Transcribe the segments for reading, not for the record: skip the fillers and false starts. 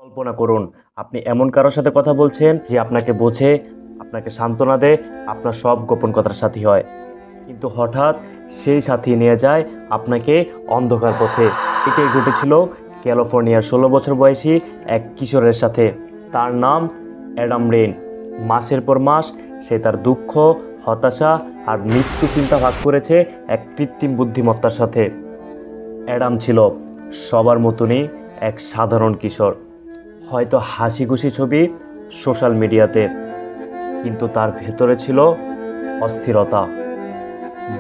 কল্পনা করুন, আপনি এমন কারোর সাথে কথা বলছেন যে আপনাকে বোঝে, আপনাকে সান্ত্বনা দেয়, আপনার সব গোপন কথার সাথী হয়। কিন্তু হঠাৎ সেই সাথী নিয়ে যায় আপনাকে অন্ধকার পথে। এটাই ঘটেছিল ক্যালিফোর্নিয়ার 16 বছর বয়সী এক কিশোরের সাথে। তার নাম অ্যাডাম রেন। মাসের পর মাস সে তার দুঃখ, হতাশা আর মৃত্যু চিন্তা ভাগ করেছে এক কৃত্রিম বুদ্ধিমত্তার সাথে। অ্যাডাম ছিল সবার মতনই এক সাধারণ কিশোর, হয়তো হাসি খুশি ছবি সোশ্যাল মিডিয়াতে, কিন্তু তার ভেতরে ছিল অস্থিরতা।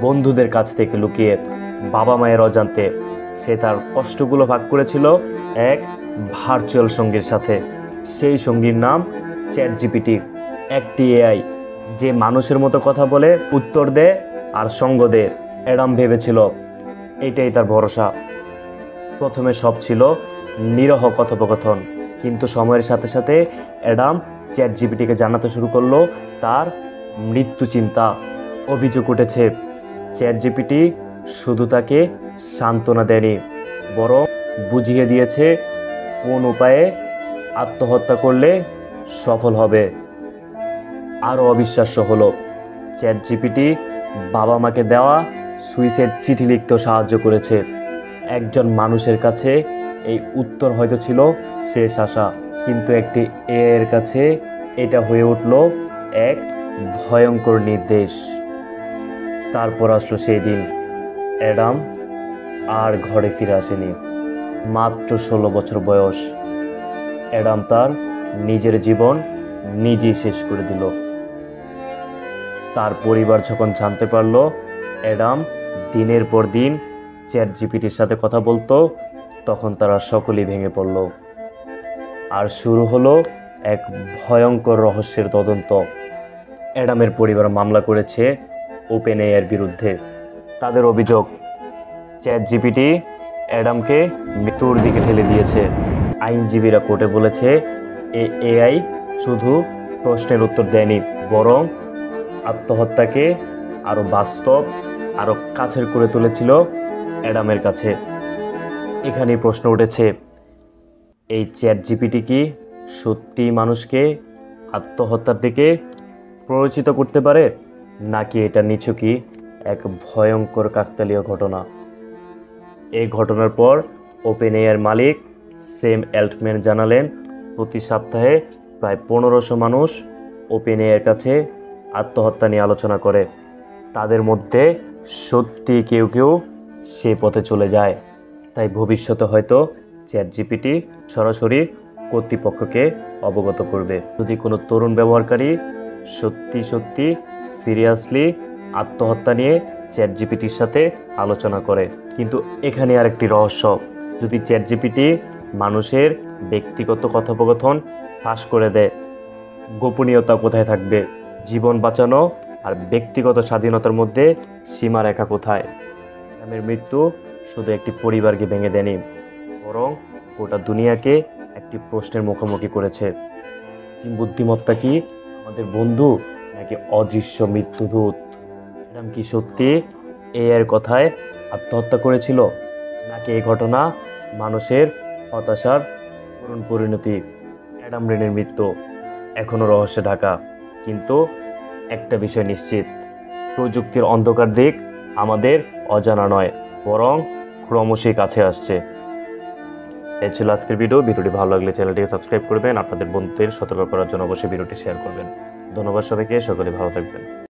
বন্ধুদের কাছ থেকে লুকিয়ে, বাবা মায়ের অজান্তে সে তার কষ্টগুলো ভাগ করেছিল এক ভার্চুয়াল সঙ্গীর সাথে। সেই সঙ্গীর নাম চ্যাট জিপিটি, একটি এআই যে মানুষের মতো কথা বলে, উত্তর দেয় আর সঙ্গ দেয়। অ্যাডাম ভেবেছিল এটাই তার ভরসা। প্রথমে সব ছিল নিরহ কথোপকথন, কিন্তু সময়ের সাথে সাথে অ্যাডাম চ্যাট জিপিটিকে জানাতে শুরু করলো তার মৃত্যু চিন্তা। অভিযোগ উঠেছে চ্যাট জিপিটি শুধু তাকে সান্ত্বনা দেয়নি, বরং বুঝিয়ে দিয়েছে কোন উপায়ে আত্মহত্যা করলে সফল হবে। আরও অবিশ্বাস্য হলো, চ্যাট জিপিটি বাবা মাকে দেওয়া সুইসাইড চিঠি লিখতেও সাহায্য করেছে। একজন মানুষের কাছে এই উত্তর হয়তো ছিল শেষ আশা, কিন্তু একটি এর কাছে এটা হয়ে উঠল এক ভয়ঙ্কর নির্দেশ। তারপর আসলো সেই দিন। অ্যাডাম আর ঘরে ফিরে আসেনি। মাত্র 16 বছর বয়স। অ্যাডাম তার নিজের জীবন নিজেই শেষ করে দিল। তার পরিবার যখন জানতে পারলো অ্যাডাম দিনের পর দিন চ্যাট জিপিটির সাথে কথা বলতো, তখন তারা সকলেই ভেঙে পড়ল। আর শুরু হলো এক ভয়ঙ্কর রহস্যের তদন্ত। অ্যাডামের পরিবার মামলা করেছে ওপেন এআইয়ের বিরুদ্ধে। তাদের অভিযোগ, চ্যাট জিপিটি অ্যাডামকে মৃত্যুর দিকে ঠেলে দিয়েছে। আইনজীবীরা কোর্টে বলেছে এই এআই শুধু প্রশ্নের উত্তর দেয়নি, বরং আত্মহত্যাকে আরও বাস্তব, আরও কাছের করে তুলেছিল অ্যাডামের কাছে। এখানেই প্রশ্ন উঠেছে, এই চ্যাট জিপিটি কি সত্যিই মানুষকে আত্মহত্যার দিকে প্ররোচিত করতে পারে, নাকি এটা নিছকই এক ভয়ঙ্কর কাকতালীয় ঘটনা? এই ঘটনার পর ওপেন এআইয়ের মালিক স্যাম অ্যাল্টম্যান জানালেন প্রতি সপ্তাহে প্রায় 1500 মানুষ ওপেন এআইয়ের কাছে আত্মহত্যা নিয়ে আলোচনা করে। তাদের মধ্যে সত্যি কেউ কেউ সে পথে চলে যায়। তাই ভবিষ্যতে হয়তো চ্যাট জিপিটি সরাসরি কর্তৃপক্ষকে অবগত করবে যদি কোনো তরুণ ব্যবহারকারী সত্যি সত্যি সিরিয়াসলি আত্মহত্যা নিয়ে চ্যাট জিপিটির সাথে আলোচনা করে। কিন্তু এখানে আরেকটি রহস্য, যদি চ্যাট জিপিটি মানুষের ব্যক্তিগত কথোপকথন ফাঁস করে দেয়, গোপনীয়তা কোথায় থাকবে? জীবন বাঁচানো আর ব্যক্তিগত স্বাধীনতার মধ্যে সীমারেখা কোথায়? অ্যাডামের মৃত্যু শুধু একটি পরিবারকে ভেঙে দেয়নি, বরং গোটা দুনিয়াকে একটি প্রশ্নের মুখোমুখি করেছে। বুদ্ধিমত্তা কি আমাদের বন্ধু, নাকি অদৃশ্য মৃত্যুদূত? অ্যাডাম কি সত্যি এর কথায় আত্মহত্যা করেছিল, নাকি এই ঘটনা মানুষের হতাশার করুণ পরিণতি? অ্যাডাম রেনের মৃত্যু এখনও রহস্যে ঢাকা, কিন্তু একটা বিষয় নিশ্চিত, প্রযুক্তির অন্ধকার দিক আমাদের অজানা নয়, বরং ক্রমশই কাছে আসছে। এই ছিল আজকের ভিডিওটি ভালো লাগলে চ্যানেলটিকে সাবস্ক্রাইব করবেন, আপনাদের বন্ধুদের সতর্ক করার জন্য অবশ্যই ভিডিওটি শেয়ার করবেন। ধন্যবাদ সবাইকে, সকলে ভালো থাকবেন।